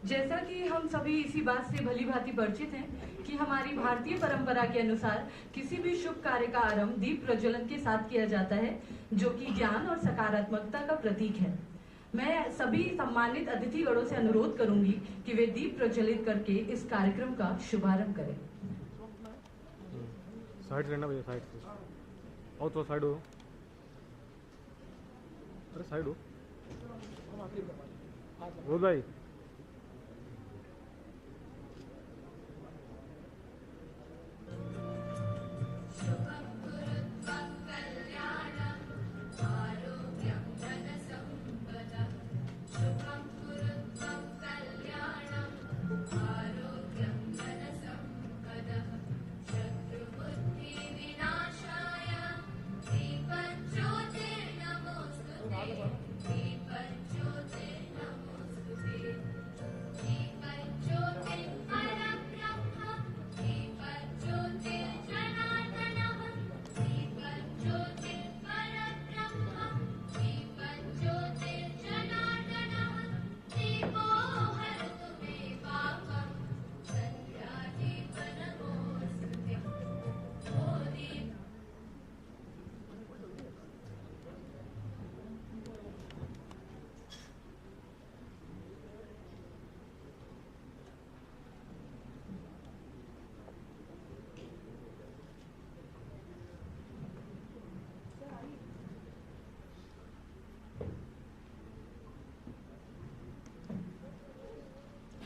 जैसा कि हम सभी इसी बात से भली भांति परिचित हैं कि हमारी भारतीय परंपरा के अनुसार किसी भी शुभ कार्य का आरंभ दीप प्रज्वलन के साथ किया जाता है, जो कि ज्ञान और सकारात्मकता का प्रतीक है। मैं सभी सम्मानित अतिथिगणों से अनुरोध करूंगी कि वे दीप प्रज्वलित करके इस कार्यक्रम का शुभारंभ करें। साइड रहना भैया, साइड से और तो साइड हो। अरे साइड हो बोल भाई।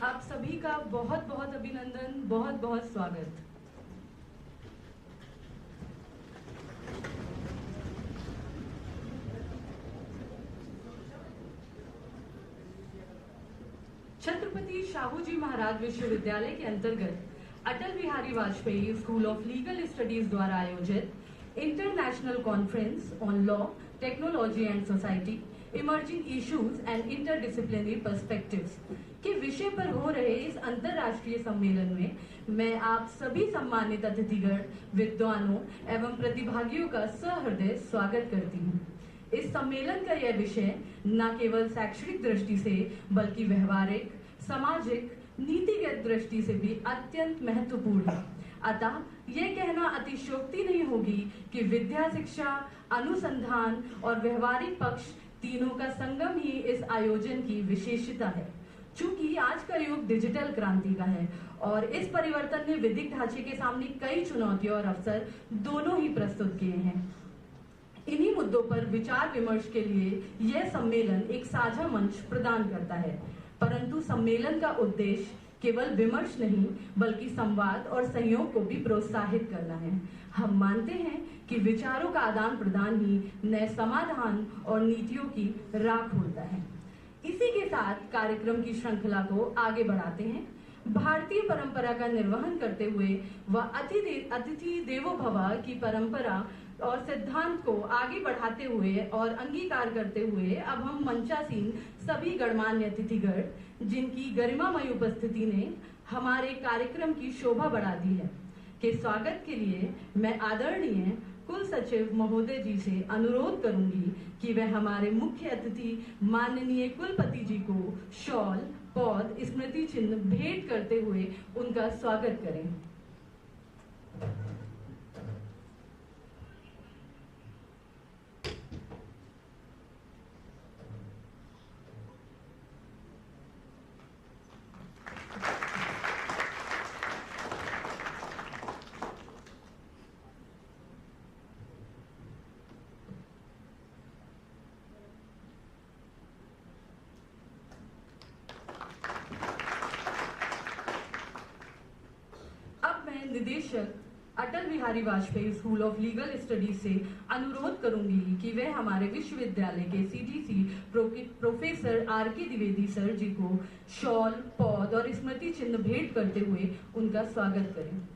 आप सभी का बहुत बहुत अभिनंदन, बहुत बहुत स्वागत। छत्रपति शाहू जी महाराज विश्वविद्यालय के अंतर्गत Atal Bihari Vajpayee school of legal studies द्वारा आयोजित international conference on law, technology and society, emerging issues and interdisciplinary perspectives के विषय पर हो रहे इस अंतर्राष्ट्रीय सम्मेलन में मैं आप सभी सम्मानित अतिथिगण, विद्वानों एवं प्रतिभागियों का सहृदय स्वागत करती हूँ। इस सम्मेलन का यह विषय न केवल शैक्षणिक दृष्टि से बल्कि व्यवहारिक, सामाजिक, नीतिगत दृष्टि से भी अत्यंत महत्वपूर्ण है। अतः यह कहना अतिशयोक्ति नहीं होगी कि विद्या, शिक्षा, अनुसंधान और व्यवहारिक पक्ष तीनों का संगम ही इस आयोजन की विशेषता है। चूंकि आज का युग डिजिटल क्रांति का है और इस परिवर्तन ने विधिक ढांचे के सामने कई चुनौतियों और अवसर दोनों ही प्रस्तुत किए हैं। इन्हीं मुद्दों पर विचार विमर्श के लिए यह सम्मेलन एक साझा मंच प्रदान करता है, परंतु सम्मेलन का उद्देश्य केवल विमर्श नहीं बल्कि संवाद और सहयोग को भी प्रोत्साहित करना है। हम मानते हैं कि विचारों का आदान प्रदान ही नए समाधान और नीतियों की राह खोलता है। इसी के साथ कार्यक्रम की श्रृंखला को आगे बढ़ाते हैं। भारतीय परंपरा का निर्वहन करते हुए व अतिथि देवो भव की परंपरा और सिद्धांत को आगे बढ़ाते हुए और अंगीकार करते हुए अब हम मंचासीन सभी गणमान्य अतिथिगण, जिनकी गरिमामय उपस्थिति ने हमारे कार्यक्रम की शोभा बढ़ा दी है, के स्वागत के लिए मैं आदरणीय कुल सचिव महोदय जी से अनुरोध करूंगी कि वह हमारे मुख्य अतिथि माननीय कुलपति जी को शॉल, पौध, स्मृति चिन्ह भेंट करते हुए उनका स्वागत करें। निदेशक Atal Bihari Vajpayee school of legal studies से अनुरोध करूंगी कि वे हमारे विश्वविद्यालय के CTC professor R K. Dwivedi sir ji को शॉल, पौध और स्मृति चिन्ह भेंट करते हुए उनका स्वागत करें।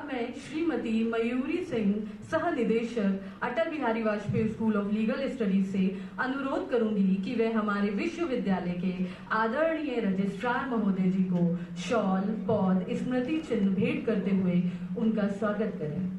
अब मैं श्रीमती मयूरी सिंह, सह निदेशक Atal Bihari Vajpayee school of legal studies से अनुरोध करूंगी कि वे हमारे विश्वविद्यालय के आदरणीय रजिस्ट्रार महोदय जी को शॉल, पौध, स्मृति चिन्ह भेंट करते हुए उनका स्वागत करें।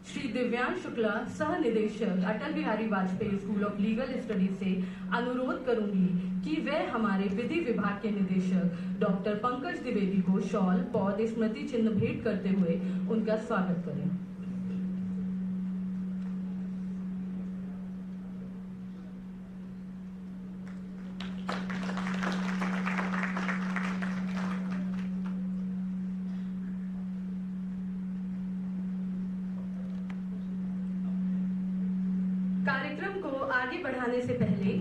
श्री दिव्यांश शुक्ला, सह निदेशक Atal Bihari Vajpayee school of legal studies से अनुरोध करूंगी कि वे हमारे विधि विभाग के निदेशक डॉक्टर पंकज द्विवेदी को शॉल, पौध, स्मृति चिन्ह भेंट करते हुए उनका स्वागत करें। कार्यक्रम को आगे बढ़ाने से पहले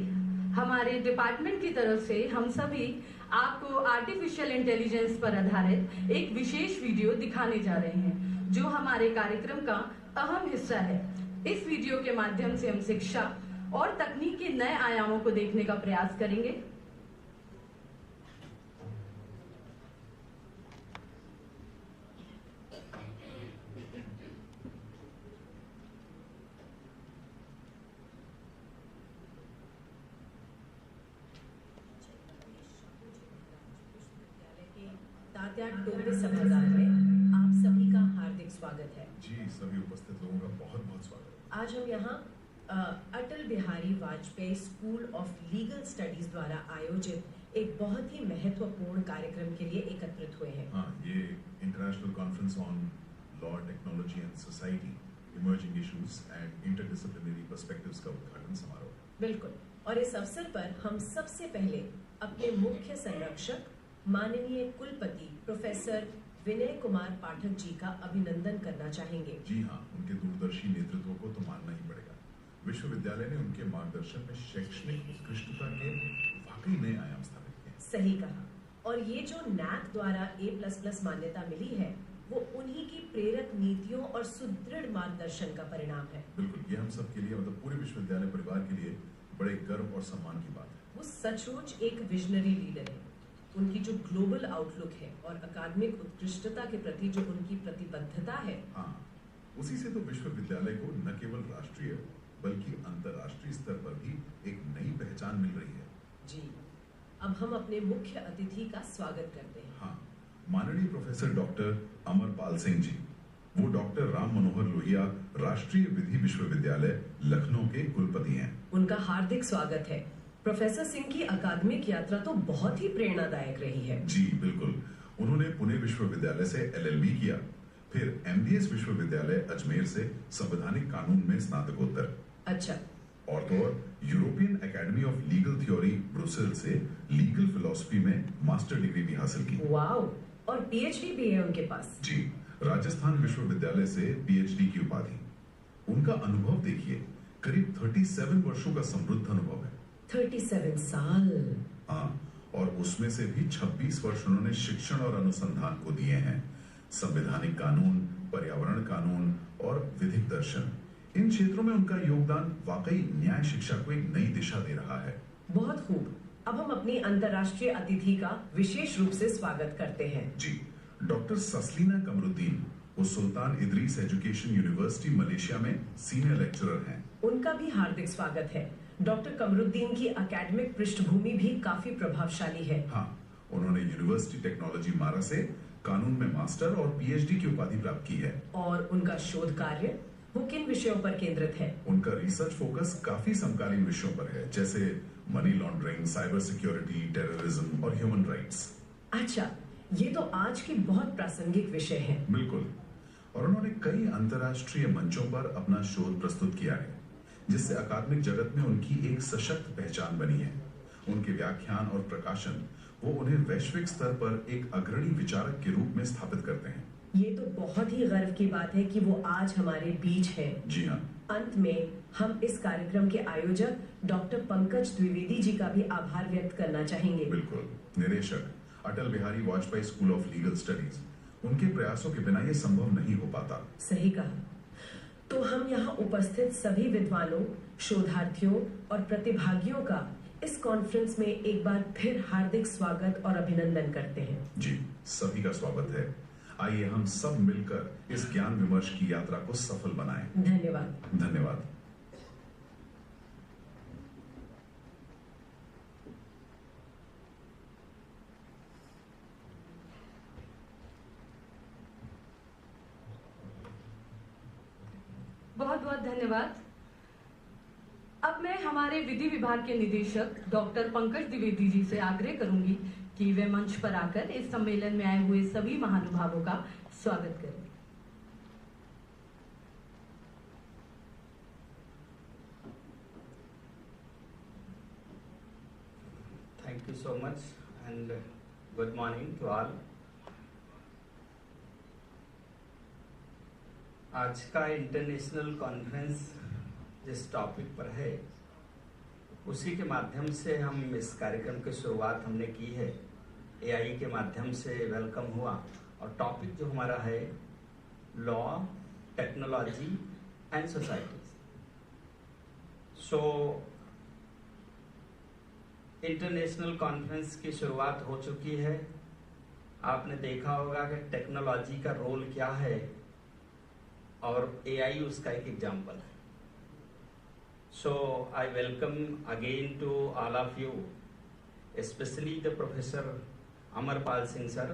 हमारे डिपार्टमेंट की तरफ से हम सभी आपको आर्टिफिशियल इंटेलिजेंस पर आधारित एक विशेष वीडियो दिखाने जा रहे हैं, जो हमारे कार्यक्रम का अहम हिस्सा है। इस वीडियो के माध्यम से हम शिक्षा और तकनीक के नए आयामों को देखने का प्रयास करेंगे। सभागार में आप सभी का हार्दिक स्वागत है। जी, सभी उपस्थित लोगों का बहुत बहुत स्वागत। आज हम यहाँ Atal Bihari Vajpayee school of legal studies द्वारा आयोजित एक बहुत ही महत्वपूर्ण कार्यक्रम के लिए एकत्रित हुए हैं। हाँ, ये international conference on law, technology and society, emerging issues and interdisciplinary perspectives का उद्घाटन समारोह। बिल्कुल, और इस अवसर पर हम सबसे पहले अपने मुख्य संरक्षक माननीय कुलपति प्रोफेसर विनय कुमार पाठक जी का अभिनंदन करना चाहेंगे। जी हाँ, उनके दूरदर्शी नेतृत्व को तो मानना ही पड़ेगा। विश्वविद्यालय ने उनके मार्गदर्शन में शैक्षणिक उत्कृष्टता के वाकई नए आयाम स्थापित किए। सही कहा। और ये जो NAAC द्वारा A++ मान्यता मिली है, वो उन्हीं की प्रेरक नीतियों और सुदृढ़ मार्गदर्शन का परिणाम है। बिल्कुल, ये हम सब के लिए, मतलब पूरे विश्वविद्यालय परिवार के लिए बड़े गर्व और सम्मान की बात है। वो सचमुच एक विजनरी लीडर है। उनकी जो ग्लोबल आउटलुक है और अकादमिक उत्कृष्टता के प्रति जो उनकी प्रतिबद्धता है, हाँ, उसी से तो विश्वविद्यालय को न केवल राष्ट्रीय बल्कि अंतर्राष्ट्रीय स्तर पर भी एक नई पहचान मिल रही है। जी, अब हम अपने मुख्य अतिथि का स्वागत करते हैं। हाँ, माननीय प्रोफेसर डॉक्टर अमरपाल सिंह जी, वो डॉक्टर राम मनोहर लोहिया राष्ट्रीय विधि विश्वविद्यालय लखनऊ के कुलपति हैं। उनका हार्दिक स्वागत है। प्रोफेसर सिंह की अकादमिक यात्रा तो बहुत ही प्रेरणादायक रही है। जी बिल्कुल, उन्होंने पुणे विश्वविद्यालय से LLB किया, फिर MBS विश्वविद्यालय अजमेर से संवैधानिक कानून में स्नातकोत्तर। अच्छा। और तो और European academy of legal theory Brussels से लीगल फिलॉसफी में मास्टर डिग्री भी हासिल की। वाओ, और PhD भी है उनके पास। जी, राजस्थान विश्वविद्यालय से PhD की उपाधि। उनका अनुभव देखिए, करीब 37 वर्षों का समृद्ध अनुभव है। 37 साल। हाँ, और उसमें से भी 26 वर्ष उन्होंने शिक्षण और अनुसंधान को दिए हैं। संवैधानिक कानून, पर्यावरण कानून और विधिक दर्शन, इन क्षेत्रों में उनका योगदान वाकई न्याय शिक्षा को एक नई दिशा दे रहा है। बहुत खूब। अब हम अपनी अंतर्राष्ट्रीय अतिथि का विशेष रूप से स्वागत करते हैं। जी, डॉक्टर सस्लीना कमरुद्दीन, वो सुल्तान इदरीस एजुकेशन यूनिवर्सिटी मलेशिया में सीनियर लेक्चरर हैं। उनका भी हार्दिक स्वागत है। डॉक्टर कमरुद्दीन की एकेडमिक पृष्ठभूमि भी काफी प्रभावशाली है। हाँ, उन्होंने यूनिवर्सिटी टेक्नोलॉजी मारा से कानून में मास्टर और PhD की उपाधि प्राप्त की है। और उनका शोध कार्य वो किन विषयों पर केंद्रित है? उनका रिसर्च फोकस काफी समकालीन विषयों पर है, जैसे money laundering, cyber security, terrorism और ह्यूमन राइट्स। अच्छा, ये तो आज की बहुत प्रासंगिक विषय है। बिल्कुल, और उन्होंने कई अंतर्राष्ट्रीय मंचों पर अपना शोध प्रस्तुत किया है, जिससे अकादमिक जगत में उनकी एक सशक्त पहचान बनी है। उनके व्याख्यान और प्रकाशन वो उन्हें वैश्विक स्तर पर एक अग्रणी विचारक के रूप में स्थापित करते हैं। ये तो बहुत ही गर्व की बात है कि वो आज हमारे बीच है। जी हाँ। अंत में हम इस कार्यक्रम के आयोजक डॉक्टर पंकज द्विवेदी जी का भी आभार व्यक्त करना चाहेंगे। बिल्कुल, निदेशक Atal Bihari Vajpayee school of legal studies, उनके प्रयासों के बिना ये संभव नहीं हो पाता। सही कहा। तो हम यहाँ उपस्थित सभी विद्वानों, शोधार्थियों और प्रतिभागियों का इस कॉन्फ्रेंस में एक बार फिर हार्दिक स्वागत और अभिनंदन करते हैं। जी, सभी का स्वागत है। आइए हम सब मिलकर इस ज्ञान विमर्श की यात्रा को सफल बनाएं। धन्यवाद। धन्यवाद। बहुत बहुत धन्यवाद। अब मैं हमारे विधि विभाग के निदेशक डॉक्टर पंकज द्विवेदी जी से आग्रह करूंगी कि वे मंच पर आकर इस सम्मेलन में आए हुए सभी महानुभावों का स्वागत करें। Thank you so much and good morning to all. आज का इंटरनेशनल कॉन्फ्रेंस जिस टॉपिक पर है उसी के माध्यम से हम इस कार्यक्रम की शुरुआत हमने की है। एआई के माध्यम से वेलकम हुआ और टॉपिक जो हमारा है law, technology and society. So international conference की शुरुआत हो चुकी है। आपने देखा होगा कि टेक्नोलॉजी का रोल क्या है और एआई उसका एक एग्जाम्पल है। So I welcome again to all of you, especially the Professor Amarpal Singh sir.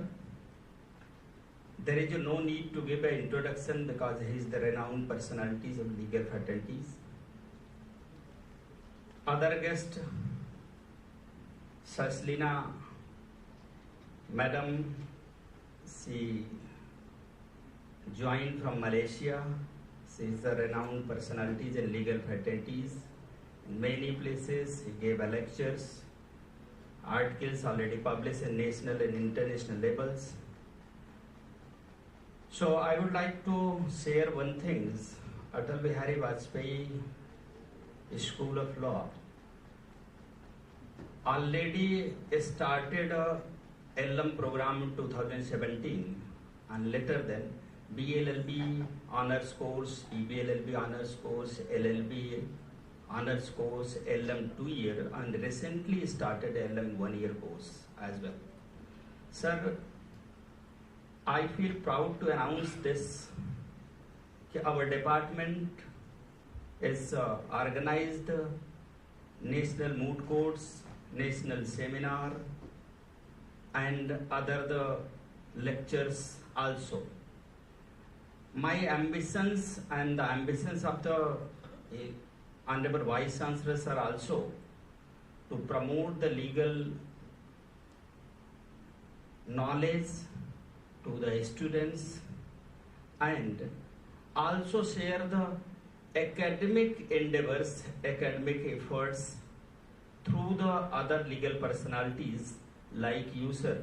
There is no need to give an introduction because he is the renowned personalities of legal fraternities. Other guest, Saslina Madam, she joined from Malaysia. She is a renowned personalities in legal fraternities. In many places, he gave lectures, articles already published in national and international levels. So I would like to share one thing. Atal Bihari Vajpayee School of Law already started a LM program in 2017 and later then BLLB honors course, EBLLB honors course, LLB honors course, LM 2-year and recently started LM 1-year course as well. Sir, I feel proud to announce this that our department is organized national moot courts, national seminar and other the lectures also. My ambitions and the ambitions of the Honorable Vice Chancellors are also to promote the legal knowledge to the students and also share the academic endeavors, academic efforts through the other legal personalities like you, sir.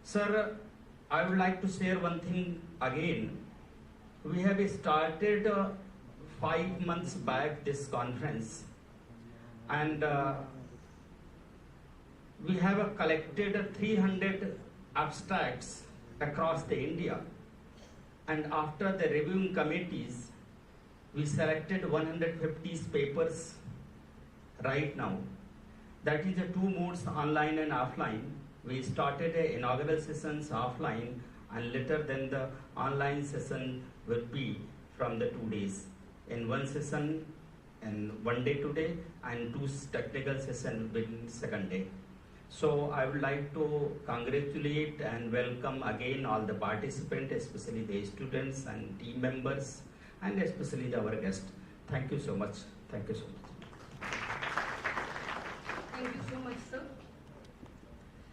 Sir, I would like to share one thing again. We have started 5 months back this conference and we have collected 300 abstracts across the India, and after the reviewing committees we selected 150 papers right now. That is the 2 modes, online and offline. We started the inaugural sessions offline and later then the online session will be from the 2 days. In one session and 1 day today and 2 technical sessions within second day. So I would like to congratulate and welcome again all the participants, especially the students and team members and especially our guests. Thank you so much. Thank you so much. Thank you so much, sir.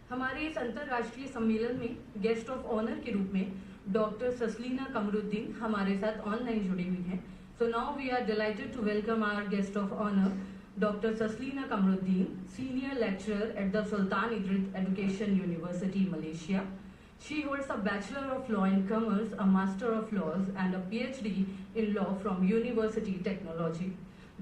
हमारे इस अंतर्राष्ट्रीय सम्मेलन में guest of honour के रूप में doctor सस्लीना Kamruddin हमारे साथ ऑनलाइन जुड़ी हुई हैं। So now we are delighted to welcome our guest of honor, Dr. Saslina Kamruddin, Senior Lecturer at the Sultan Idris Education University, Malaysia. She holds a Bachelor of Law in Commerce, a Master of Laws, and a PhD in Law from University Technology.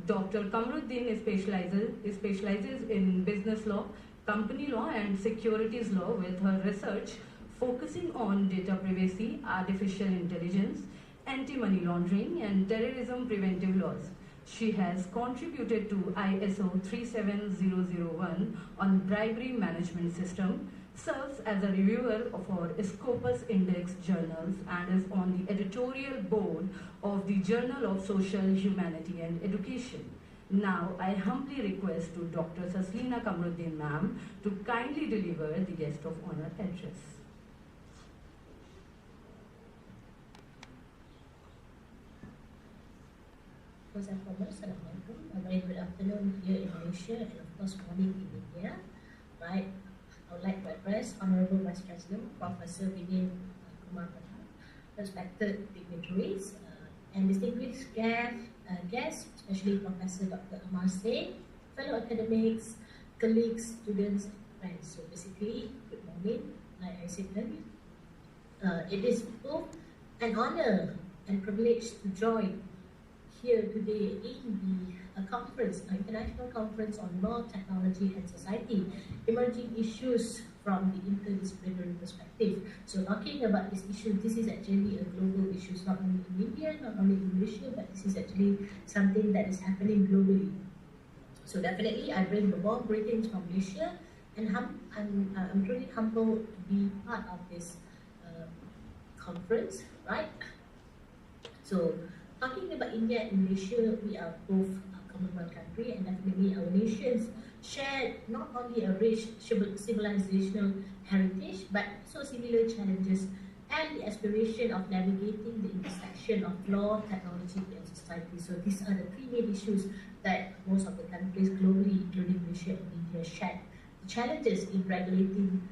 Dr. Kamruddin specializes in business law, company law, and securities law with her research focusing on data privacy, artificial intelligence, anti-money laundering, and terrorism preventive laws. She has contributed to ISO 37001 on bribery management system, serves as a reviewer for Scopus Index journals, and is on the editorial board of the Journal of Social Humanity and Education. Now, I humbly request to Dr. Saslina Kamruddin ma'am to kindly deliver the guest of honor address. First and foremost, Assalamualaikum. A very good afternoon here in Malaysia and of course morning in India. Right, I would like to address Honorable Vice President Professor Vinay Kumar Patel, respected dignitaries and distinguished guests, especially Professor Dr. Amar Singh, fellow academics, colleagues, students, and friends. So basically, good morning. Like I said earlier, it is both an honor and privilege to join here today in the conference, international conference on law, technology and society, emerging issues from the interdisciplinary perspective. So talking about this issue, this is actually a global issue, not only in India, not only in Malaysia, but this is actually something that is happening globally. So definitely I bring the warm greetings from Malaysia, and I'm truly humbled to be part of this conference, right? So talking about India and Malaysia, we are both a Commonwealth country, and definitely our nations share not only a rich civilizational heritage, but also similar challenges and the aspiration of navigating the intersection of law, technology, and society. So these are the three main issues that most of the countries globally, including Malaysia and India, share. The challenges in regulating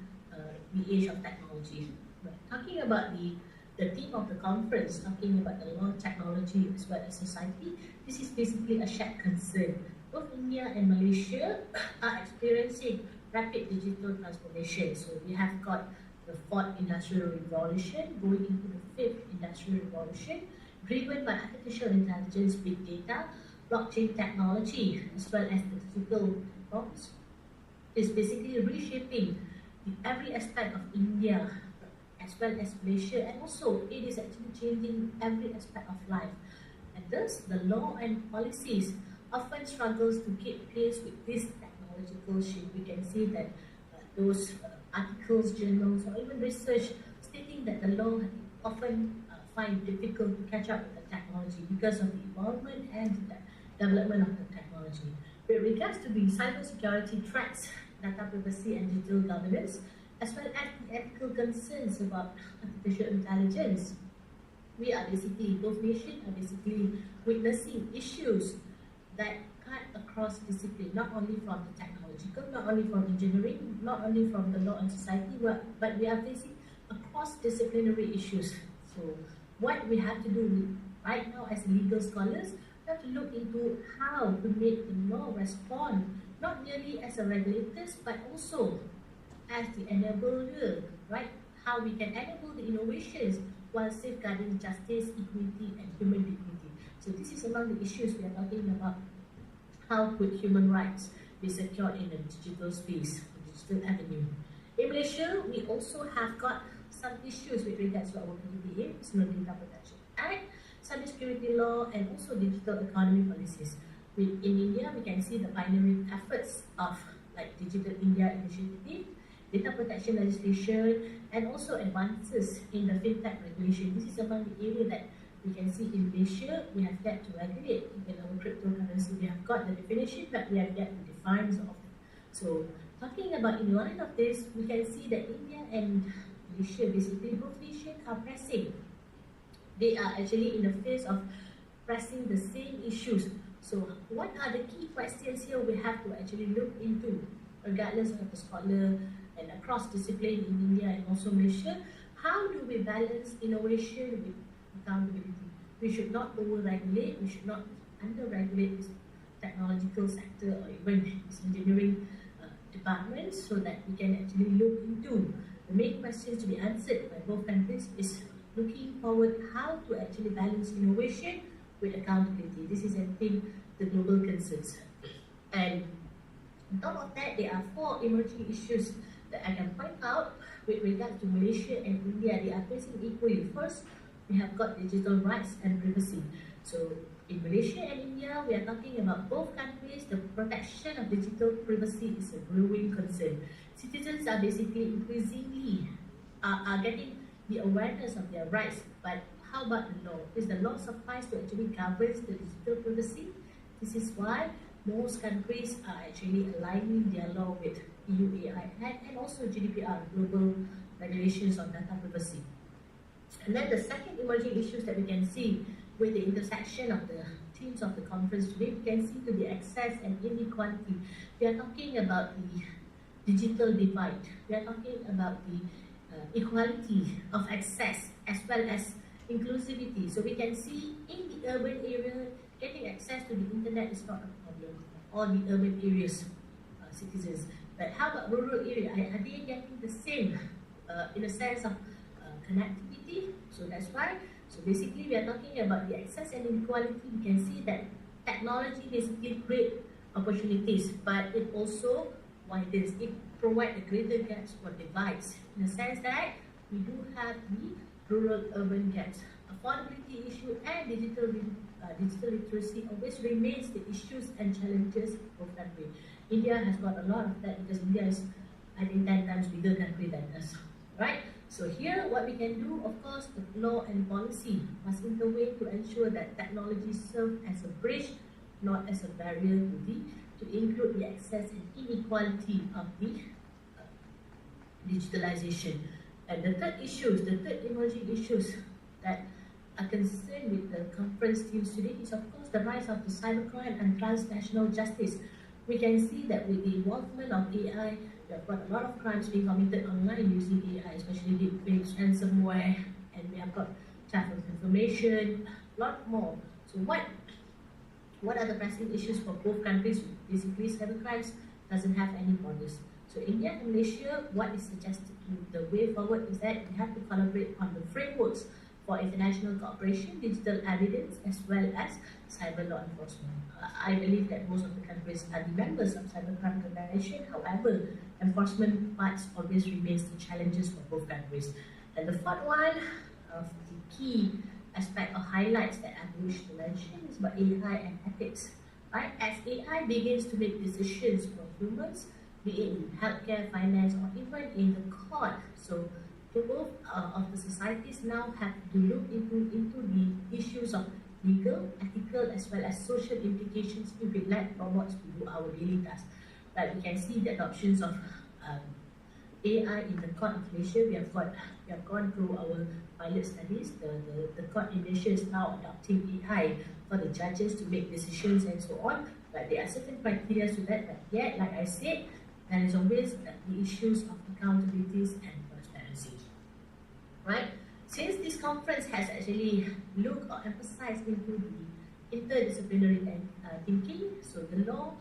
the age of technology. But talking about the theme of the conference, talking about the law, technology, as well as society, this is basically a shared concern. Both India and Malaysia are experiencing rapid digital transformation. So we have got the fourth industrial revolution going into the fifth industrial revolution, driven by artificial intelligence, big data, blockchain technology, as well as the digital platforms. Is basically reshaping every aspect of India as well as Malaysia, and also it is actually changing every aspect of life. And thus, the law and policies often struggles to keep pace with this technological shift. We can see that those articles, journals, or even research stating that the law often find difficult to catch up with the technology because of the involvement and the development of the technology. With regards to the cybersecurity threats, data privacy and digital governance, as well as the ethical concerns about artificial intelligence, we are basically, both nations are basically witnessing issues that cut across discipline, not only from the technological, not only from engineering, not only from the law and society, but we are facing across disciplinary issues. So what we have to do right now as legal scholars, we have to look into how to make the law respond, not merely as a regulators, but also as the enabler, right? How we can enable the innovations while safeguarding justice, equity, and human dignity. So this is among the issues we are talking about. How could human rights be secured in the digital space, digital avenue? In Malaysia, we also have got some issues with regards to our PDPA, Personal Data Protection Act, cybersecurity law, and also digital economy policies. In India, we can see the pioneering efforts of like Digital India Initiative, data protection legislation, and also advances in the fintech regulation. This is among the areas that we can see in Malaysia. We have yet to regulate. In our cryptocurrency, we have got the definition, but we have yet to define some of it. So talking about in line of this, we can see that India and Malaysia, basically both nations are pressing. They are actually in the phase of pressing the same issues. So what are the key questions here we have to actually look into, regardless of the scholar and across discipline in India and also Malaysia? How do we balance innovation with accountability? We should not over-regulate, we should not under-regulate this technological sector or even this engineering departments, so that we can actually look into the main questions to be answered by both countries is looking forward how to actually balance innovation with accountability. This is, I think, the global concerns. And on top of that, there are 4 emerging issues that I can point out with regards to Malaysia and India, they are facing equally. First, we have got digital rights and privacy. So in Malaysia and India, we are talking about both countries. The protection of digital privacy is a growing concern. Citizens are basically increasingly are getting the awareness of their rights, but how about the law? Is the law suffice to actually govern the digital privacy? This is why most countries are actually aligning their law with EU AI and also GDPR, global regulations on data privacy. And then the second emerging issues that we can see with the intersection of the themes of the conference today, we can see to the access and inequality. We are talking about the digital divide. We are talking about the equality of access as well as inclusivity. So we can see in the urban area, getting access to the internet is not a problem. All the urban areas, citizens. But how about rural area? Are they getting the same in a sense of connectivity? So that's why. So basically, we are talking about the access and inequality. We can see that technology basically creates opportunities, but it also widens. It provides a greater gaps for divides. In the sense that we do have the rural-urban gaps. Affordability issue and digital literacy always remains the issues and challenges of country. India has got a lot of that because India is, I think, 10 times bigger country than us, right? So here, what we can do, of course, the law and policy must intervene to ensure that technology serves as a bridge, not as a barrier to include the access and inequality of the digitalization. And the third emerging issues that are concerned with the conference themes today is, of course, the rise of the cybercrime and transnational justice. We can see that with the involvement of AI, we have got a lot of crimes being committed online using AI, especially deepfakes, ransomware, and we have got theft of information, a lot more. So what are the pressing issues for both countries? Basically, cybercrimes doesn't have any borders. So India and Malaysia, what is suggested to the way forward is that we have to collaborate on the frameworks for international cooperation, digital evidence, as well as cyber law enforcement. I believe that most of the countries are the members of Cybercrime Convention. However, enforcement parts always remains the challenges for both countries. And the fourth one of the key aspect or highlights that I wish to mention is about AI and ethics. Right? As AI begins to make decisions for humans, be it in healthcare, finance, or even in the court. So both of the societies now have to look into the issues of legal, ethical, as well as social implications if we let robots to do our daily tasks. Like we can see the adoptions of AI in the court of Malaysia. We have gone through our pilot studies. The court in Malaysia is now adopting AI for the judges to make decisions and so on. But there are certain criteria to that. But yet, like I said, there is always the issues of accountabilities and transparency. Right? Since this conference has actually looked or emphasized into the interdisciplinary thinking, so the law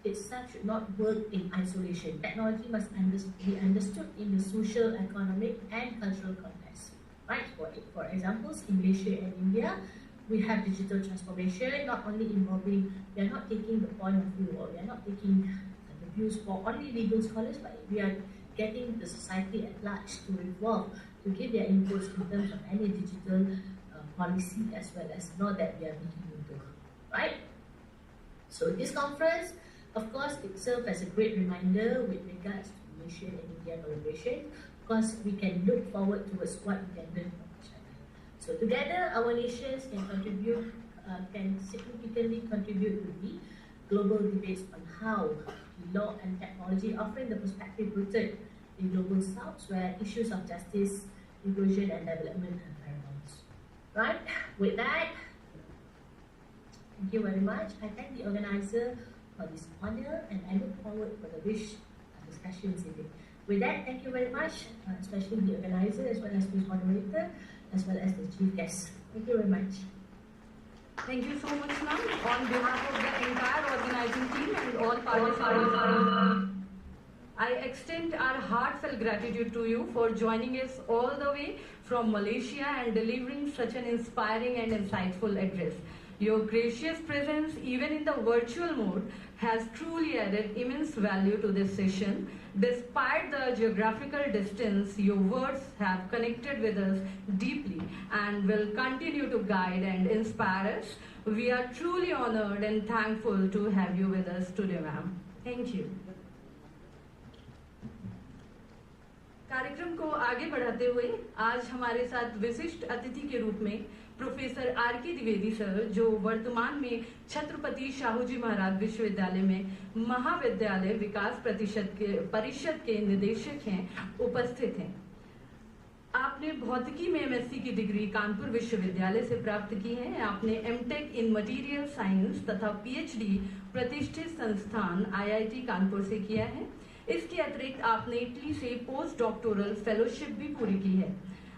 itself should not work in isolation. Technology must be understood in the social, economic, and cultural context. Right? For examples, in Malaysia and India, we have digital transformation, not only involving, we are not taking the point of view, or we are not taking the views for only legal scholars, but we are getting the society at large to evolve, to give their inputs in terms of any digital policy as well as law that we are looking into, right? So this conference, of course, it serves as a great reminder with regards to Malaysian and Indian collaboration, because we can look forward towards what we can learn from each other. So together, our nations can contribute, can significantly contribute to the global debates on how law and technology offering the perspective rooted in global souths where issues of justice, inclusion and development are paramount. Right? With that, thank you very much. I thank the organizer for this honor and I look forward for the rich discussions in it. With that, thank you very much, especially the organizer as well as the moderator as well as the chief guest. Thank you very much. Thank you so much, ma'am. On behalf of the entire organizing team and all participants, I extend our heartfelt gratitude to you for joining us all the way from Malaysia and delivering such an inspiring and insightful address. Your gracious presence, even in the virtual mode, has truly added immense value to this session. Despite the geographical distance, your words have connected with us deeply and will continue to guide and inspire us. We are truly honored and thankful to have you with us today, ma'am. Thank you. कार्यक्रम को आगे बढ़ाते हुए आज हमारे साथ विशिष्ट अतिथि के रूप में प्रोफेसर आर.के. द्विवेदी सर, जो वर्तमान में छत्रपति शाहू जी महाराज विश्वविद्यालय में महाविद्यालय विकास परिषद के निदेशक हैं, उपस्थित हैं। आपने भौतिकी में एमएससी की डिग्री कानपुर विश्वविद्यालय से प्राप्त की है। आपने एमटेक इन मटेरियल साइंस तथा पीएचडी प्रतिष्ठित संस्थान आईआईटी कानपुर से किया है। इसके अतिरिक्त आपने इटली से पोस्ट डॉक्टोरल फेलोशिप भी पूरी की है।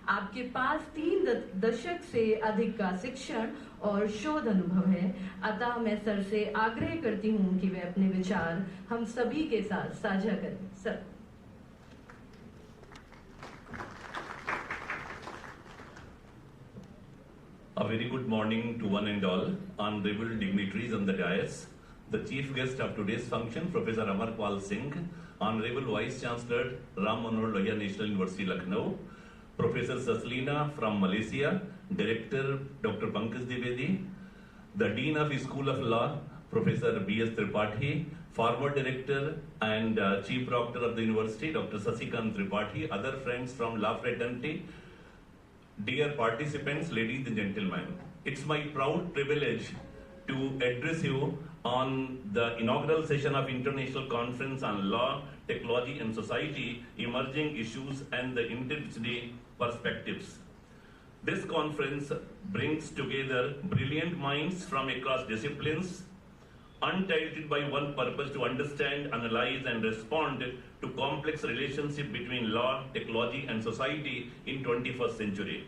आपके पास 3 दशक से अधिक का शिक्षण और शोध अनुभव है। अतः मैं सर से आग्रह करती हूँ कि वे अपने विचार हम सभी के साथ साझा करें। Sir. A very good morning to one and all, honorable dignitaries on the dais. The chief guest of today's function, Professor Amarpal Singh, Honorable Vice Chancellor Ram Manohar Lohia National University, Lucknow, Professor Saslina from Malaysia, Director Dr. Pankaj Dwivedi, the Dean of School of Law, Professor B.S. Tripathi, former Director and Chief Proctor of the University, Dr. Sasikant Tripathi, other friends from law fraternity, dear participants, ladies and gentlemen, it's my proud privilege to address you on the inaugural session of International Conference on Law, Technology and Society, Emerging Issues and the Interdisciplinary Perspectives. This conference brings together brilliant minds from across disciplines, untitled by one purpose to understand, analyze and respond to complex relationship between law, technology and society in 21st century.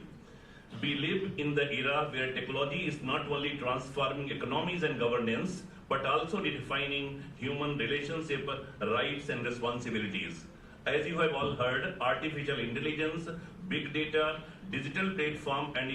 We live in the era where technology is not only transforming economies and governance, but also redefining human relationship, rights and responsibilities. As you have all heard, artificial intelligence, big data, digital platform and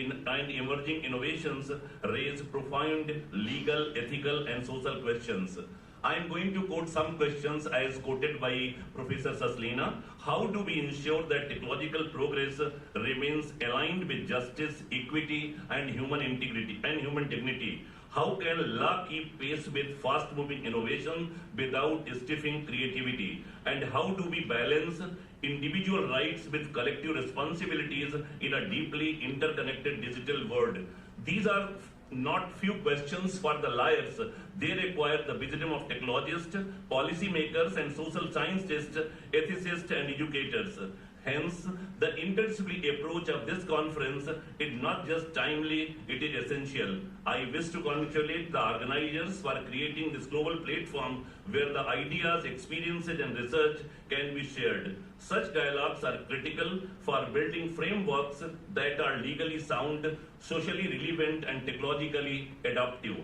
emerging innovations raise profound legal, ethical and social questions. I am going to quote some questions as quoted by Professor Saslina. How do we ensure that technological progress remains aligned with justice, equity and human integrity and human dignity? How can law keep pace with fast-moving innovation without stifling creativity? And how do we balance individual rights with collective responsibilities in a deeply interconnected digital world? These are not few questions for the lawyers. They require the wisdom of technologists, policymakers and social scientists, ethicists and educators. Hence, the interdisciplinary approach of this conference is not just timely, it is essential. I wish to congratulate the organizers for creating this global platform where the ideas, experiences and research can be shared. Such dialogues are critical for building frameworks that are legally sound, socially relevant and technologically adaptive.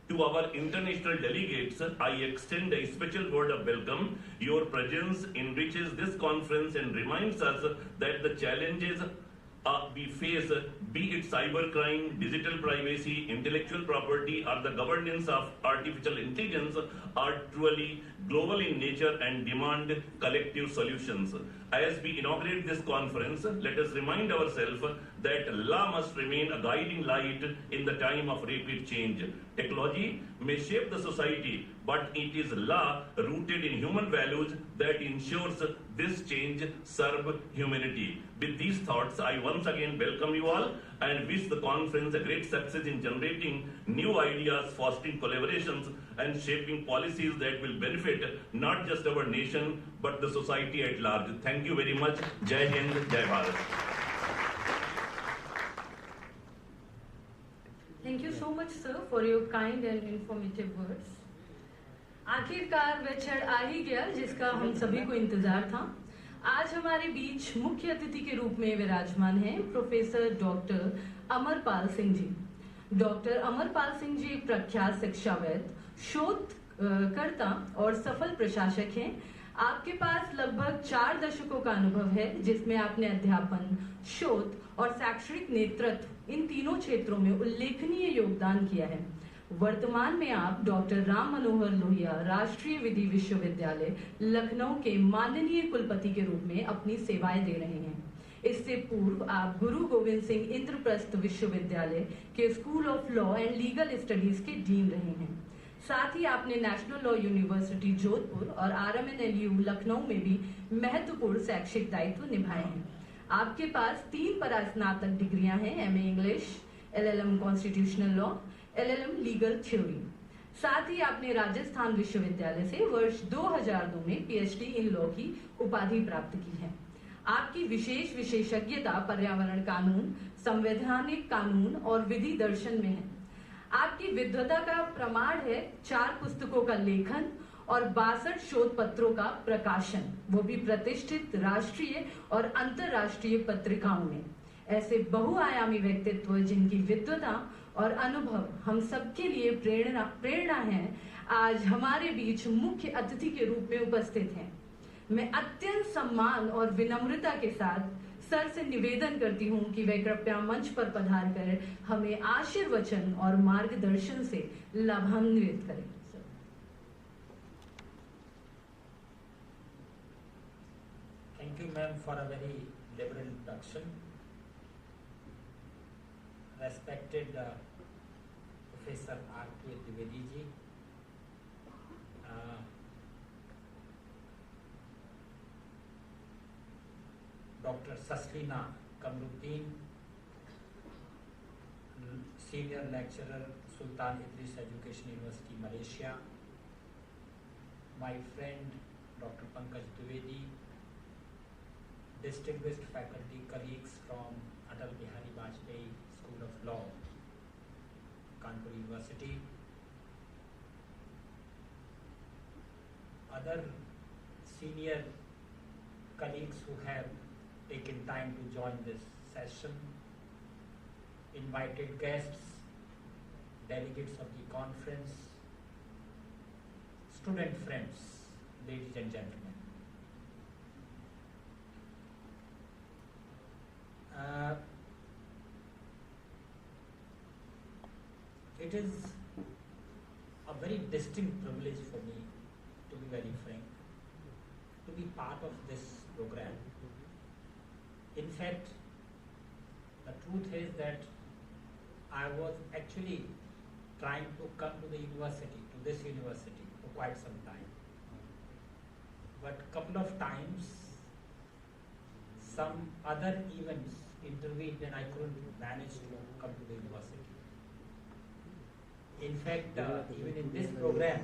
To our international delegates, I extend a special word of welcome. Your presence enriches this conference and reminds us that the challenges we face, be it cybercrime, digital privacy, intellectual property, or the governance of artificial intelligence, are truly global in nature and demand collective solutions. As we inaugurate this conference, let us remind ourselves that law must remain a guiding light in the time of rapid change. Technology may shape the society, but it is law rooted in human values that ensures this change serve humanity. With these thoughts, I once again welcome you all and wish the conference a great success in generating new ideas, fostering collaborations and shaping policies that will benefit not just our nation but the society at large. Thank you very much. Jai Hind, Jai Bharat. Thank you so much, sir, for your kind and informative words. आखिरकार वह क्षण आ ही गया जिसका हम सभी को इंतजार था। आज हमारे बीच मुख्य अतिथि के रूप में विराजमान हैं professor doctor Amarpal Singh ji. Doctor Amarpal Singh ji एक प्रख्यात शिक्षाविद, शोधकर्ता और सफल प्रशासक हैं। आपके पास लगभग 4 दशकों का अनुभव है जिसमें आपने अध्यापन, शोध और शैक्षणिक नेतृत्व इन तीनों क्षेत्रों में उल्लेखनीय योगदान किया है। वर्तमान में आप डॉक्टर राम मनोहर लोहिया राष्ट्रीय विधि विश्वविद्यालय लखनऊ के माननीय कुलपति के रूप में अपनी सेवाएं दे रहे हैं। इससे पूर्व आप गुरु गोविंद सिंह इंद्रप्रस्थ विश्वविद्यालय के school of law and legal studies के डीन रहे हैं। साथ ही आपने नेशनल लॉ यूनिवर्सिटी जोधपुर और RMNLU लखनऊ में भी महत्वपूर्ण शैक्षिक दायित्व निभाए हैं। आपके पास 3 परास्नातक डिग्रियां हैं, MA English, LLM constitutional law, LLM legal theory. साथ ही आपने राजस्थान विश्वविद्यालय से वर्ष 2002 में PhD इन लॉ की उपाधि प्राप्त की है। आपकी विशेष विशेषज्ञता पर्यावरण कानून, संवैधानिक कानून और विधि दर्शन में है। आपकी विद्वता का प्रमाण है 4 पुस्तकों का लेखन और 62 शोध पत्रों का प्रकाशन, वो भी प्रतिष्ठित राष्ट्रीय और अंतर्राष्ट्रीय पत्रिकाओं में। ऐसे बहुआयामी व्यक्तित्व जिनकी विद्वता और अनुभव हम सबके लिए प्रेरणा है, आज हमारे बीच मुख्य अतिथि के रूप में उपस्थित हैं। मैं अत्यंत सम्मान और विनम्रता के साथ सर से निवेदन करती हूं कि वे कृपया मंच पर पधार कर हमें आशीर्वचन और मार्गदर्शन से लाभान्वित करें। Thank you, ma'am, for a very liberal introduction. Respected Professor R.K. Dwivedi ji, Dr. Saslina Kamruddin, Senior Lecturer, Sultan Idris Education University, Malaysia, my friend Dr. Pankaj Dwivedi, distinguished faculty colleagues from Atal Bihari Vajpayee School of Law, Kanpur University, other senior colleagues who have taken time to join this session, invited guests, delegates of the conference, student friends, ladies and gentlemen. It is a very distinct privilege for me, to be very frank, to be part of this program. In fact, the truth is that I was actually trying to come to the university, to this university, for quite some time. But couple of times, some other events intervened and I couldn't manage to come to the university. In fact, even in this program,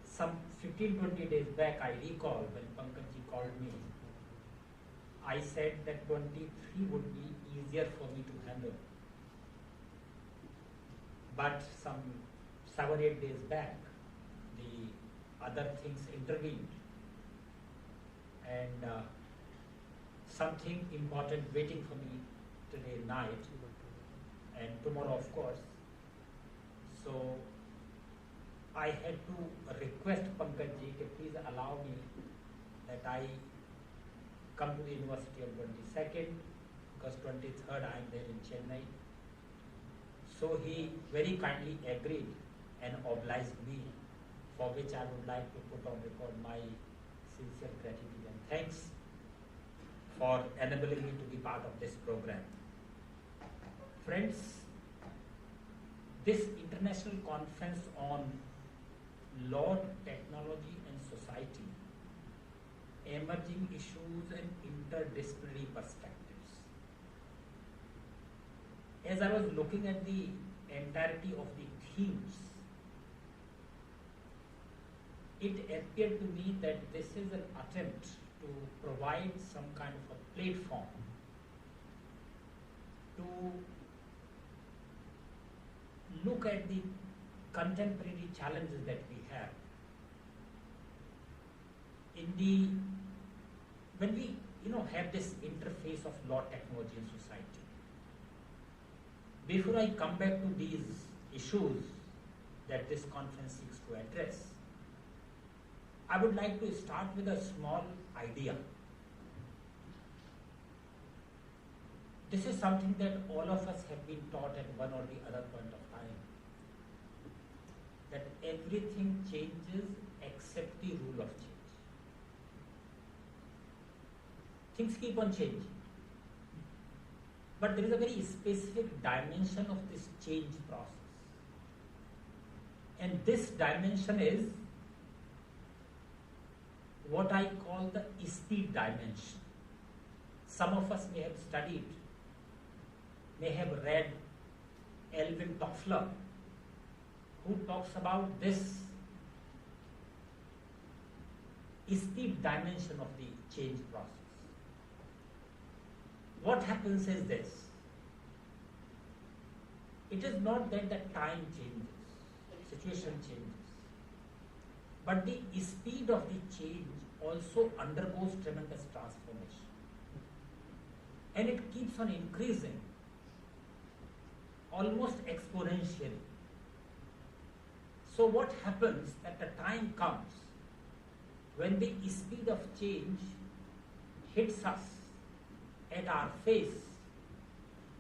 some 15-20 days back, I recall when Pankaj called me, I said that 23 would be easier for me to handle. But some 7-8 days back, the other things intervened. And something important waiting for me today night and tomorrow, of course. So I had to request Pankaj ji to please allow me that I come to the university on 22nd, because 23rd I am there in Chennai. So he very kindly agreed and obliged me, for which I would like to put on record my sincere gratitude and thanks for enabling me to be part of this program. Friends, this international conference on law, technology and society, emerging issues and interdisciplinary perspectives. As I was looking at the entirety of the themes, it appeared to me that this is an attempt to provide some kind of a platform to look at the contemporary challenges that we have in the when we have this interface of law, technology and society. Before I come back to these issues that this conference seeks to address, I would like to start with a small idea. this is something that all of us have been taught at one or the other point of time, that everything changes except the rule of change. Things keep on changing. But there is a very specific dimension of this change process. And this dimension is what I call the speed dimension. Some of us may have studied, may have read Alvin Toffler, who talks about this speed dimension of the change process. What happens is this: it is not that the time changes, situation changes, but the speed of the change also undergoes tremendous transformation. And it keeps on increasing, almost exponentially. So what happens that the time comes when the speed of change hits us at our face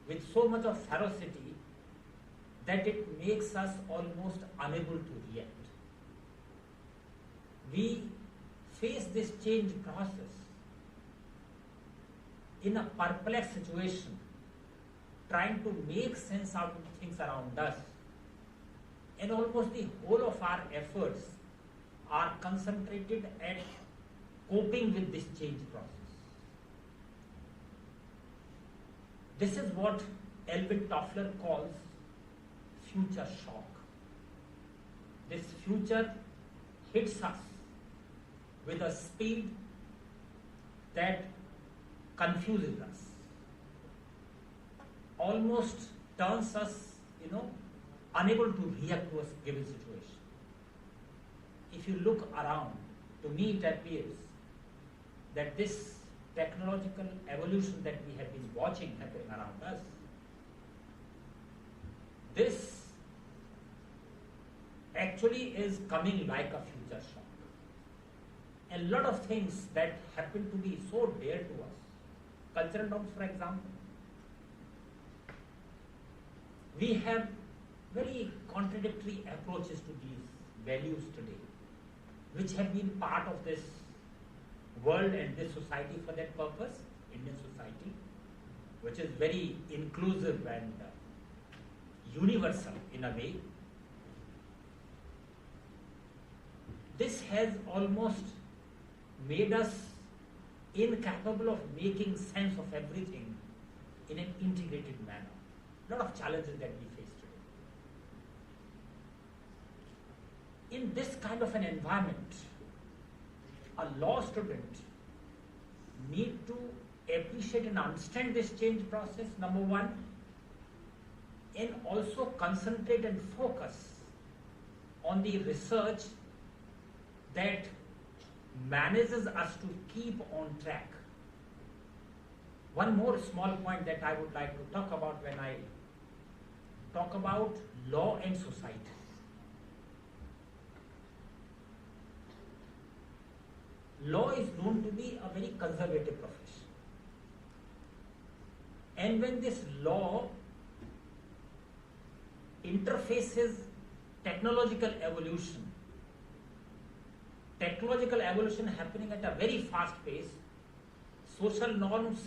with so much of ferocity that it makes us almost unable to react. We face this change process in a perplexed situation, trying to make sense out of things around us, and almost the whole of our efforts are concentrated at coping with this change process. This is what Alvin Toffler calls future shock. This future hits us with a speed that confuses us, almost turns us, unable to react to a given situation. If you look around, to me it appears that this technological evolution that we have been watching happening around us, this actually is coming like a future shock. A lot of things that happen to be so dear to us, cultural norms for example, we have very contradictory approaches to these values today, which have been part of this world and this society for that purpose, Indian society, which is very inclusive and universal in a way. This has almost made us incapable of making sense of everything in an integrated manner. A lot of challenges that we face today. In this kind of an environment, a law student need to appreciate and understand this change process, number one, and also concentrate and focus on the research that manages us to keep on track. One more small point that I would like to talk about when I talk about law and society. Law is known to be a very conservative profession. And when this law interfaces technological evolution happening at a very fast pace, social norms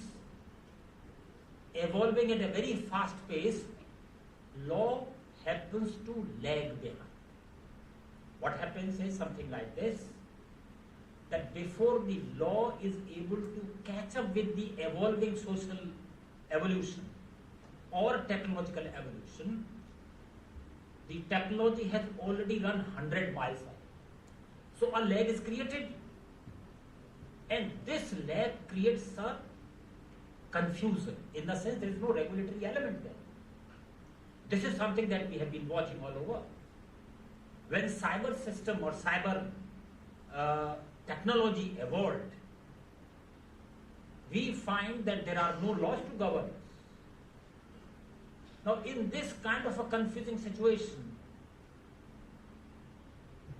evolving at a very fast pace, law happens to lag behind. What happens is something like this, that before the law is able to catch up with the evolving social evolution or technological evolution, the technology has already run 100 miles away. So a lag is created, and this lag creates a confusion. In the sense, there is no regulatory element there. This is something that we have been watching all over. When cyber system or cyber technology evolved, we find that there are no laws to govern us. Now, in this kind of a confusing situation,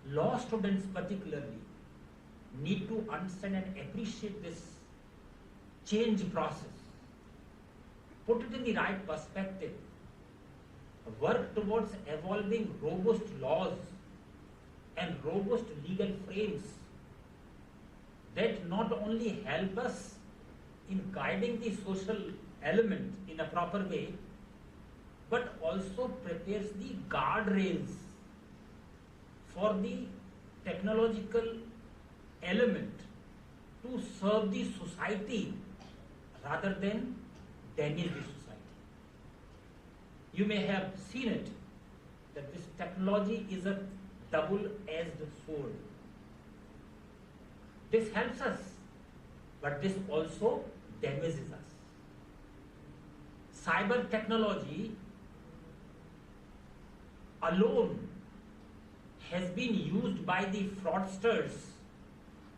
law students particularly need to understand and appreciate this change process put it in the right perspective, work towards evolving robust laws and robust legal frames that not only help us in guiding the social element in a proper way, but also prepares the guardrails for the technological element to serve the society rather than damage the society. You may have seen it, that this technology is a double-edged sword. This helps us, but this also damages us. Cyber technology alone has been used by the fraudsters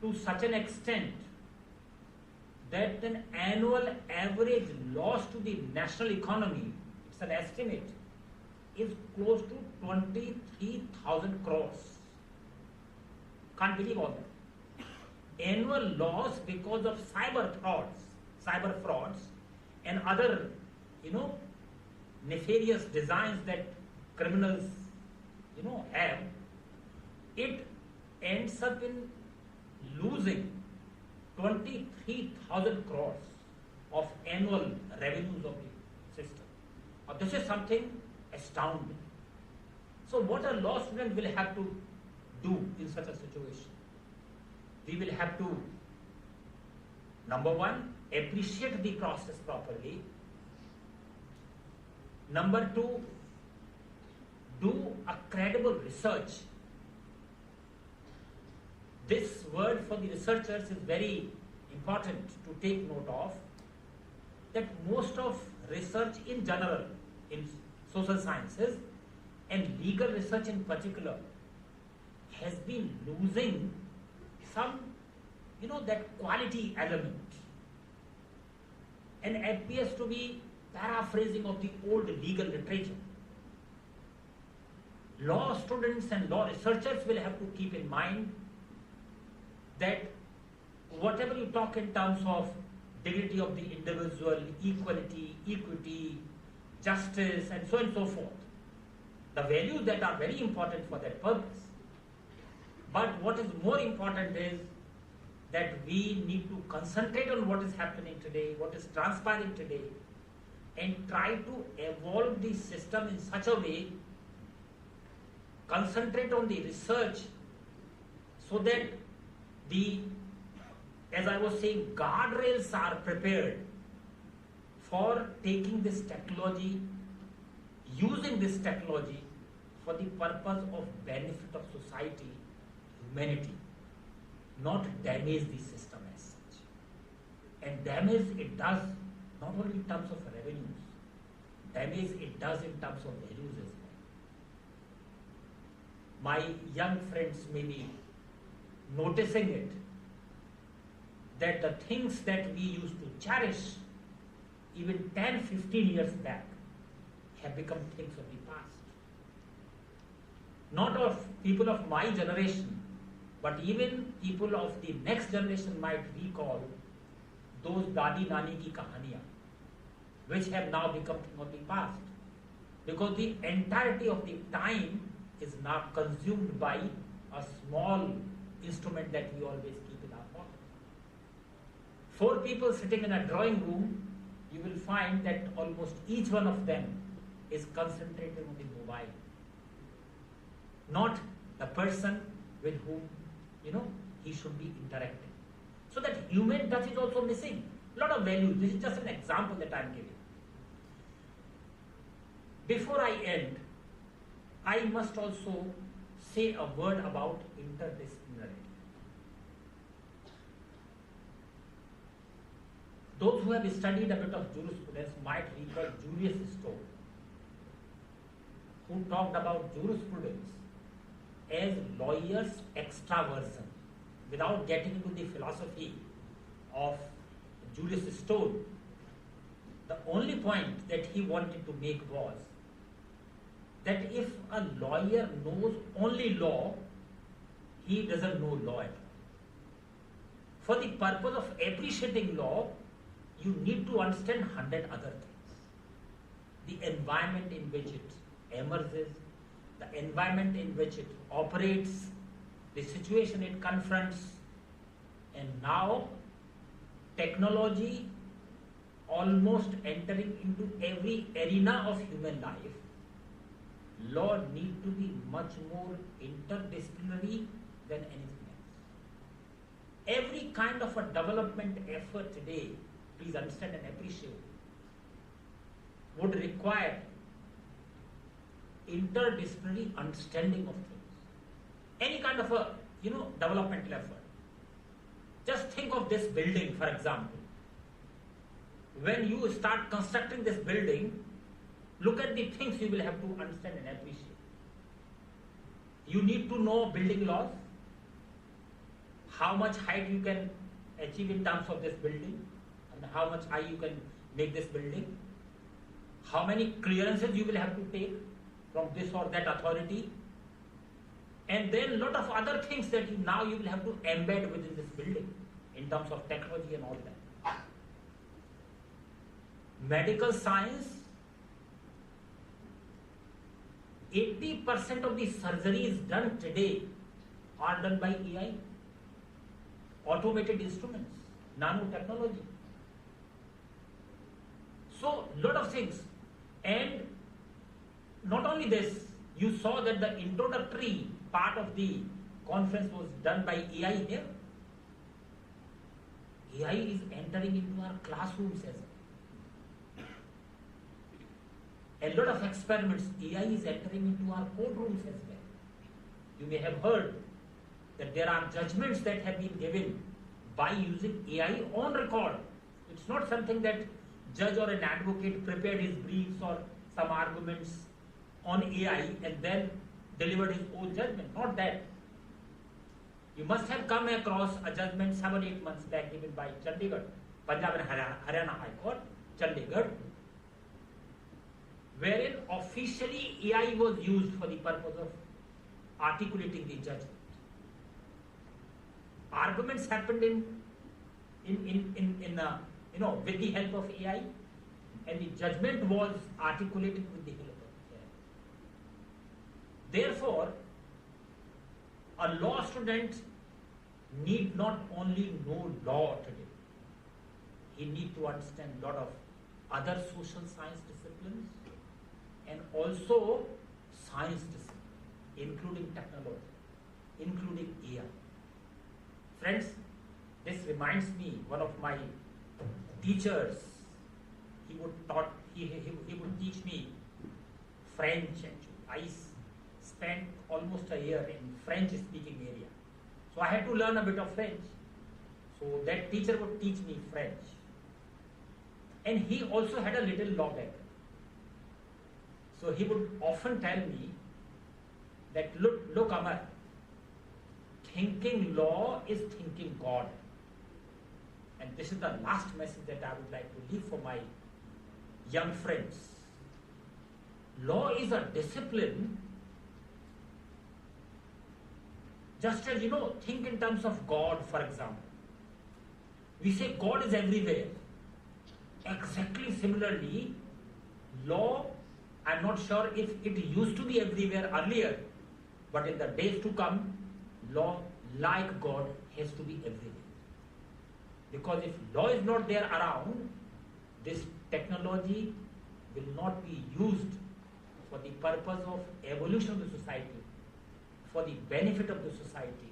to such an extent that an annual average loss to the national economy, it's an estimate, is close to 23,000 crores. Can't believe all that. Annual loss because of cyber frauds and other, nefarious designs that criminals, have, it ends up in losing 23,000 crores of annual revenues of the system. Now, this is something astounding. So what a law student will have to do in such a situation? We will have to, number one, appreciate the process properly. Number two, do a credible research. This word for the researchers is very important to take note of, that most of research in general, in social sciences and legal research in particular, has been losing some, that quality element, and appears to be paraphrasing of the old legal literature. Law students and law researchers will have to keep in mind that whatever you talk in terms of dignity of the individual, equality, equity, justice, and so forth, the values that are very important for that purpose. But what is more important is that we need to concentrate on what is happening today, what is transpiring today, and try to evolve the system in such a way, concentrate on the research, so that as I was saying, guardrails are prepared for taking this technology, using this technology for the purpose of benefit of society, humanity, not damage the system as such. And damage it does not only in terms of revenues, damage it does in terms of values as well. My young friends may be noticing it, that the things that we used to cherish even 10-15 years back have become things of the past. Not of people of my generation, but even people of the next generation might recall those Dadi Nani ki kahaniyan, which have now become thing of the past, because the entirety of the time is now consumed by a small instrument that we always keep in our pocket. 4 people sitting in a drawing room, you will find that almost each one of them is concentrated on the mobile, not the person with whom he should be interacting. So that human touch is also missing. A lot of values. This is just an example that I am giving. Before I end, I must also say a word about interdisciplinary. Those who have studied a bit of jurisprudence might recall Julius Stowe, who talked about jurisprudence as lawyers' extraversion. Without getting into the philosophy of Julius Stowe, the only point that he wanted to make was that if a lawyer knows only law, he doesn't know law at all. For the purpose of appreciating law, you need to understand 100 other things. environment in which it emerges, the environment in which it operates, the situation it confronts, and now technology almost entering into every arena of human life. Law need to be much more interdisciplinary than anything else. Every kind of a development effort today, please understand and appreciate, would require interdisciplinary understanding of things. Any kind of a developmental effort. Just think of this building, for example. When you start constructing this building, look at the things you will have to understand and appreciate. You need to know building laws, how much height you can achieve in terms of this building, and how much high you can make this building, how many clearances you will have to take from this or that authority, and then a lot of other things that you will have to embed within this building in terms of technology and all that. Medical science, 80% of the surgeries done today are done by AI, automated instruments, nanotechnology. So, lot of things. And not only this, you saw that the introductory part of the conference was done by AI here. AI is entering into our classrooms as well. A lot of experiments, AI is entering into our courtrooms as well. You may have heard that there are judgments that have been given by using AI on record. It's not something that judge or an advocate prepared his briefs or some arguments on AI and then delivered his own judgment. Not that. You must have come across a judgment 7-8 months back given by Chandigarh, Punjab and Haryana High Court, Chandigarh, wherein officially AI was used for the purpose of articulating the judgment. Arguments happened with the help of AI, and the judgment was articulated with the help of AI. Therefore, a law student need not only know law today, he need to understand a lot of other social science disciplines and also science disciplines, including technology, including AI. Friends, this reminds me, one of my teachers, he would teach me French actually. I spent almost a year in French speaking area. So I had to learn a bit of French. So that teacher would teach me French. And he also had a little law background. So he would often tell me that, look Amar, thinking law is thinking God. And this is the last message that I would like to leave for my young friends. Law is a discipline. Just as, think in terms of God, for example. We say God is everywhere. Exactly similarly, law, I'm not sure if it used to be everywhere earlier, but in the days to come, law, like God, has to be everywhere. Because if law is not there around, this technology will not be used for the purpose of evolution of the society, for the benefit of the society,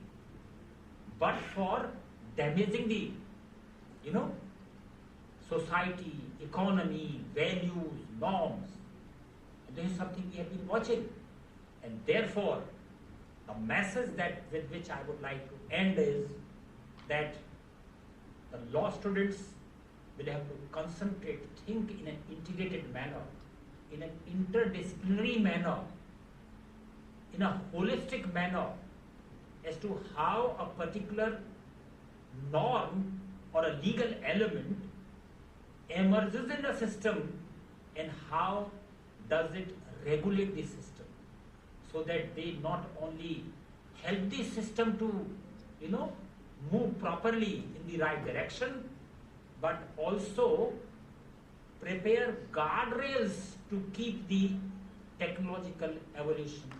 but for damaging the, society, economy, values, norms. And this is something we have been watching. And therefore, the message with which I would like to end is that the law students will have to concentrate, think in an integrated manner, in an interdisciplinary manner, in a holistic manner as to how a particular norm or a legal element emerges in the system and how does it regulate the system, so that they not only help the system to, move properly in the right direction, but also prepare guardrails to keep the technological evolution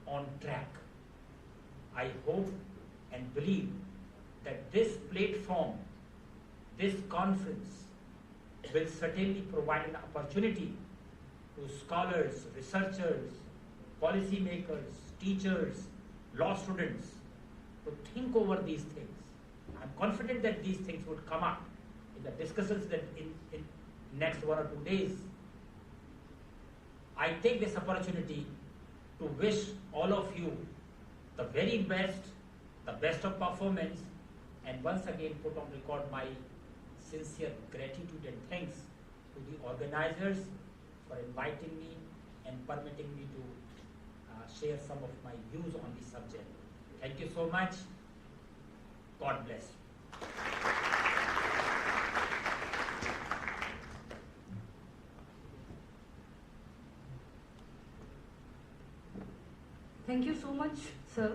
on track. I hope and believe that this platform, this conference, will certainly provide an opportunity to scholars, researchers, policymakers, teachers, law students to think over these things. I'm confident that these things would come up in the discussions that in next 1 or 2 days. I take this opportunity to wish all of you the very best, the best of performance, and once again put on record my sincere gratitude and thanks to the organizers for inviting me and permitting me to share some of my views on the subject. Thank you so much. God bless. Thank you so much, sir,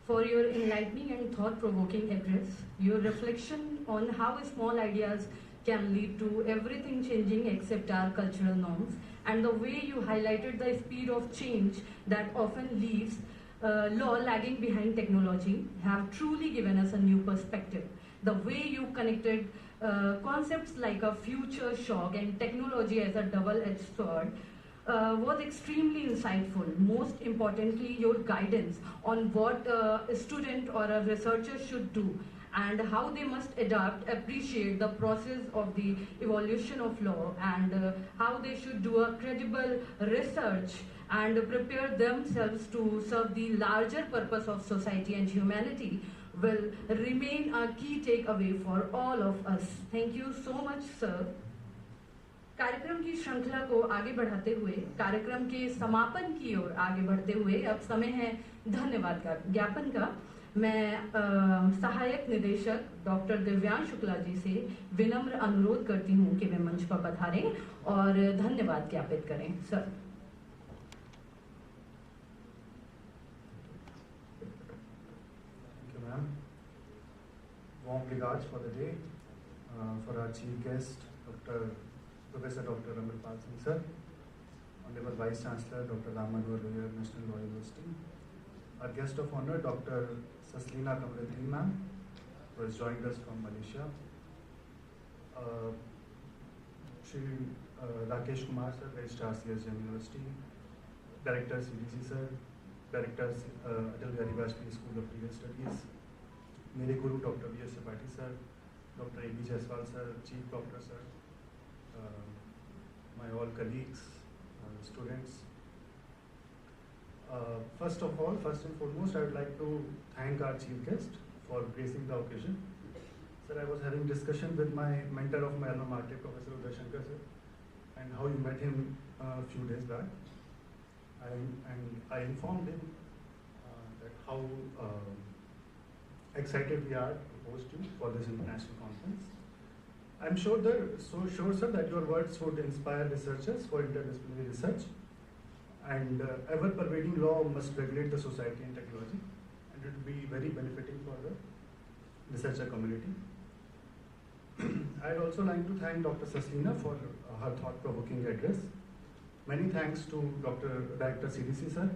for your enlightening and thought-provoking address. Your reflection on how small ideas can lead to everything changing except our cultural norms, and the way you highlighted the speed of change that often leaves law lagging behind technology have truly given us a new perspective. The way you connected concepts like a future shock and technology as a double-edged sword was extremely insightful. Most importantly, your guidance on what a student or a researcher should do and how they must adapt, appreciate the process of the evolution of law, and how they should do a credible research and prepare themselves to serve the larger purpose of society and humanity will remain a key takeaway for all of us. Thank you so much, sir. कार्यक्रम की श्रृंखला को आगे बढ़ाते हुए कार्यक्रम के समापन की ओर आगे बढ़ते हुए अब समय है धन्यवाद का ज्ञापन का। मैं सहायक निदेशक डॉक्टर दिव्यांश शुक्ला जी से विनम्र अनुरोध करती हूं कि वे मंच पर पधारें और धन्यवाद ज्ञापित करें। Sir. Thank you, ma'am. Warm regards for the day for our chief guest, Professor Dr. Amarpal Singh sir, Honorable Vice Chancellor Dr. Ram Manohar Lohia, National Law University, our guest of honor Dr. Saslina Kamradin ma'am, who has joined us from Malaysia, Shri Rakesh Kumar sir, Registrar CSM University, Director CDC sir, Director Atal Bihari Vajpayee School of Legal Studies, मेरे गुरु doctor B.S. Chhatrapati sir, Dr. A.B. Jaiswal sir, Chief Doctor sir, my all colleagues, students. First and foremost, I would like to thank our chief guest for gracing the occasion. Sir, I was having discussion with my mentor of my alma mater, Professor Uday Shankar sir, and how you met him a few days back. I informed him that how excited we are to host you for this international conference. I'm sure sir, that your words would inspire researchers for interdisciplinary research, and ever-pervading law must regulate the society and technology, and it will be very benefiting for the researcher community. I'd also like to thank Dr. Saslina for her thought-provoking address. Many thanks to Director CDC sir,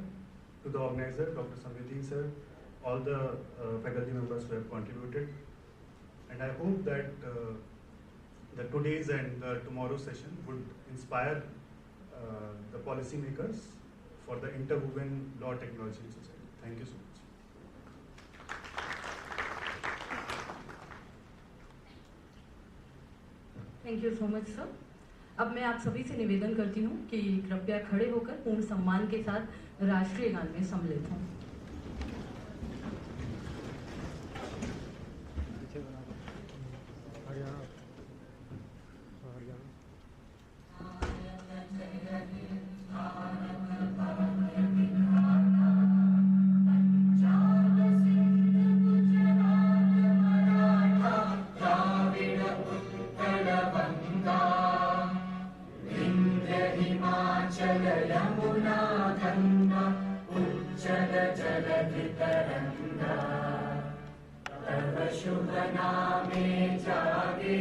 to the organizer, Dr. Samviti sir, all the faculty members who have contributed, and I hope that the today's and tomorrow's session would inspire the policymakers for the interwoven law technology in society. Thank you so much. Thank you so much, sir. अब मैं आप सभी से निवेदन करती हूँ कि कृपया खड़े होकर पूर्ण सम्मान के साथ राष्ट्रीय गान में सम्मिलित हों। शुभ नामे जागे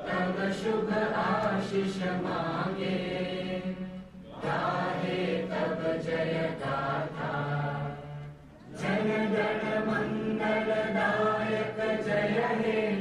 तब शुभ आशीष मांगे, गाहे तब जय गाथा। जन गण मंगलदायक जय हे